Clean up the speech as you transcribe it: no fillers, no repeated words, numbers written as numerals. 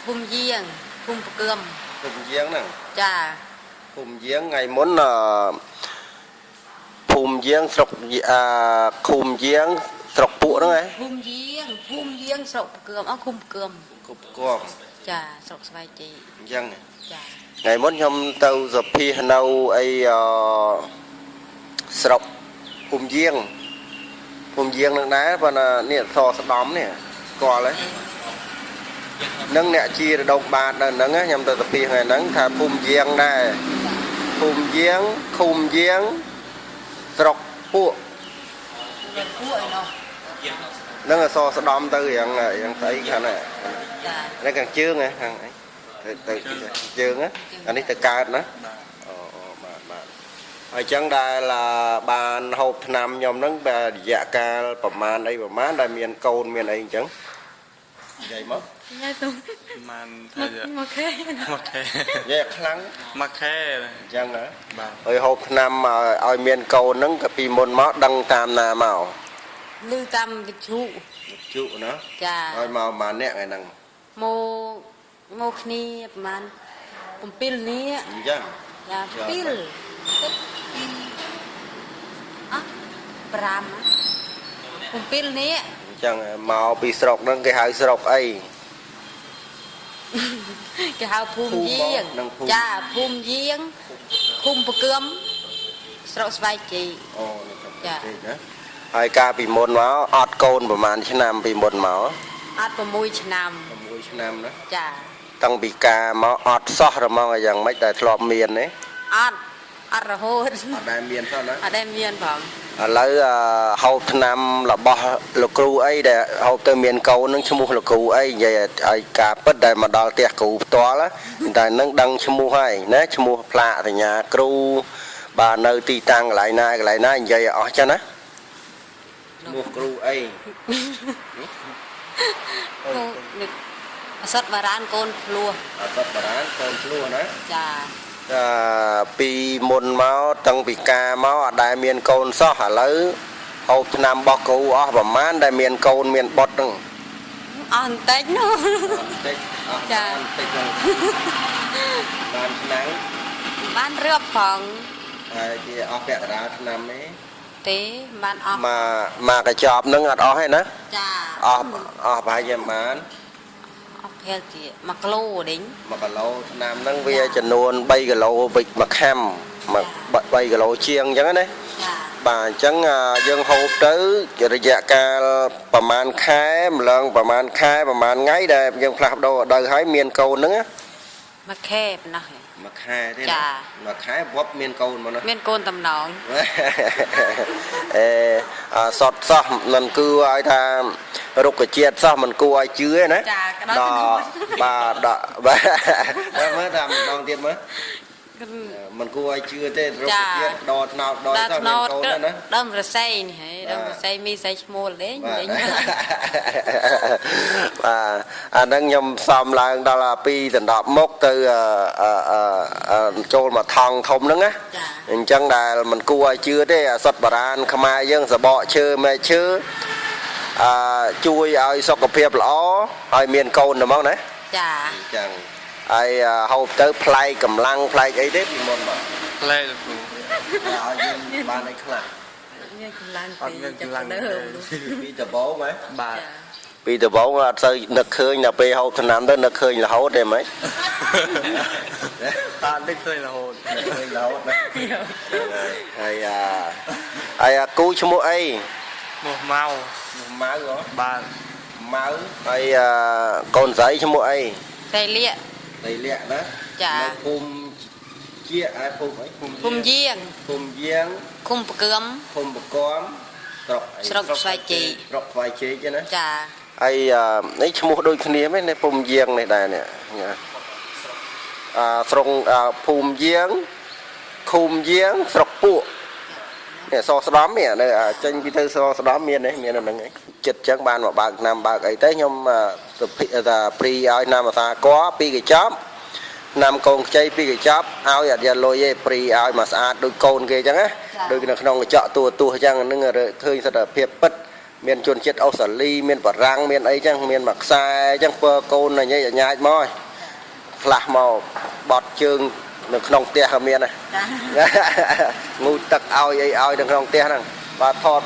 ភូមិយាងភូមិប្រគំភូមិយាងហ្នឹងចាភូមិយាងថ្ងៃមុនភូមិយាងស្រុកឃុំយាងស្រុកពួកហ្នឹងឯងភូមិយាងស្រុកប្រគំឃុំប្រគំគប់គប់ចាស្រុកស្វាយជ័យអញ្ចឹងចាថ្ងៃមុនខ្ញុំទៅសភានៅអីស្រុកភូមិយាងនឹងដែរប៉ុន្តែនេះសស្ដំនេះស្គាល់ទេនឹងអ្នកជារដូវបាទនៅហ្នឹងខ្ញុំទៅសភាថ្ងៃហ្នឹងថាភូមិយាងដែរភូមិយាងឃុំយាងស្រុកពួកពួកឯនោះនឹងអសស្ដំទៅរៀងស្អីខាងណាចានេះខាងជើងហ៎ខាងអីទៅជើងអានេះទៅកើតណាអូបាទហើយចឹងដែលបានហូបឆ្នាំខ្ញុំហ្នឹងរយៈកាលប្រហែលដែលមានកូនមានអីអញ្ចឹងនិយាយមកញ៉ៃទៅប្រហែលថាមកខែនិយាយខ្លាំងមកខែអញ្ចឹងហ៎បាទហើយហូបឆ្នាំឲ្យមានកូនហ្នឹងក៏ពីមុនមកដឹងតាមណាមកលឺតាមវិទ្យុណាចាឲ្យមកប្រហែលអ្នកថ្ងៃហ្នឹងមកគ្នាប្រហែល7នាក់អញ្ចឹងចា7ទឹក5 7នាក់អញ្ចឹងមកពីស្រុកហ្នឹងគេហៅស្រុកអីគេហៅភូមិយាងចាភូមិយាងឃុំប្រគំស្រុកស្វាយជ័យអូនេះចាណាហើយកាលពីមុនមកអត់កូនប្រហែលឆ្នាំពីមុនមកអត់6ឆ្នាំណាចាតាំងពីការមកអត់សោះរមងយ៉ាងម៉េចដែលធ្លាប់មានទេអត់រហូតអត់ដែលមានផងណាអត់ដែលមានផងឥឡូវហូបឆ្នាំរបស់លោកគ្រូអីដែលហូបទៅមានកូននឹងឈ្មោះលោកគ្រូអីនិយាយឲ្យការពិតដែលមកដល់ផ្ទះគ្រូផ្ទាល់តែនឹងដឹងឈ្មោះហើយណាឈ្មោះផ្លាកសញ្ញាគ្រូបាទនៅទីតាំងកន្លែងណានិយាយឲ្យអស់ចឹងណាឈ្មោះគ្រូអីអសតបារានកូនភ្លោះណាចាពីមុនមកតាំងពីការមកអត់ដែលមានកូនសោះឥឡូវហូបឆ្នាំរបស់គ្រូអស់ប្រហែលដែលមានកូនមានបុត្រហ្នឹងអស់បន្តិចនោះបន្តិចចាបន្តិចហ្នឹងបានឆ្នាំបានរឿបផងហើយជាអស់ពាក់កណ្ដាលឆ្នាំទេបានអស់មកកញ្ចប់ហ្នឹងអត់អស់ទេណាចាអស់ប្រហែលជាបានប្រហែលជា1គីឡូដេញ1គីឡូឆ្នាំហ្នឹងវាចំនួន3គីឡូវិចមួយខាំ3គីឡូជាងអញ្ចឹងណាបាទអញ្ចឹងយើងហូបទៅរយៈកាលប្រហែលខែម្លងប្រហែលខែប្រហែលថ្ងៃដែលយើងផ្លាស់ប្ដូរអត់ដល់ហើយមានកូនហ្នឹងមួយខែប៉ុណ្ណោះមួយខែទេណាមួយខែវប់មានកូនមកណាមានកូនតំណងសតសោះមិនគឺឲ្យថារុក្ខជាតិសោះមិនគួរឲ្យជឿទេណាចាក៏ដល់បាទមើលតាមម្ដងទៀតមើលមិនគួរឲ្យជឿទេរុក្ខជាតិដកថ្នោតដកសោះមានកូនណាដើមរស័យនេះហើយដើមរស័យមីស័យឈ្មោលទេបាទអាហ្នឹងខ្ញុំសំឡើងដល់ពីដណ្ដប់មុខទៅចូលមកថងធំហ្នឹងណាអញ្ចឹងដែលមិនគួរឲ្យជឿទេអាសុទ្ធបារាណខ្មែរយើងសបកឈើមែកឈើជួយឲ្យសុខភាពល្អឲ្យមានកូនហ្មងណាចាអញ្ចឹងហើយហូបទៅប្លែកកម្លាំងប្លែកអីទេពីមុនមកប្លែកគ្រូឲ្យយើងបានអីខ្លះមានកម្លាំងអត់មានកម្លាំងពីដបងហ៎បាទពីដបងអត់សូវនឹកឃើញដល់ពេលហូបឆ្នាំទៅនឹកឃើញរហូតទេហ្មងតានឹកឃើញរហូតណាហើយគូឈ្មោះអីមកម៉ៅហ៎បាទម៉ៅហើយកូនស្រីឈ្មោះអីតែលាក់ណាចានៅភូមិជាភូមិអីភូមិយាងឃុំប្រគំស្រុកស្វាយជ័យណាចាហើយនេះឈ្មោះដូចគ្នាមែនភូមិយាងនេះដែរនេះស្រុកភូមិយាងឃុំយាងស្រុកពួកនេះសស្ដំនេះនៅចេញពីទៅសស្ដំមានហ្នឹងឯងចិត្តចឹងបានមកបើកឆ្នាំបើកអីទៅខ្ញុំសុភិថាព្រីឲ្យណាមសាក2កញ្ចប់ណាំកូនខ្ចី2កញ្ចប់ឲ្យអត់យកលុយទេព្រីឲ្យមកស្អាតដូចកូនគេចឹងណាដូចនៅក្នុងកញ្ចក់ទូអញ្ចឹងហ្នឹងឃើញសិទ្ធិភាពពិត មានជនជាតិអូស្ត្រាលីមានបារាំងមានអីចឹងមានមួយខ្សែចឹងពើកូនញ៉ៃញ៉ាចមកខ្លះមកបត់ជើងនៅក្នុងផ្ទះក៏មានដែរងូតទឹកឲ្យអីឲ្យនៅក្នុងផ្ទះហ្នឹងបាទថត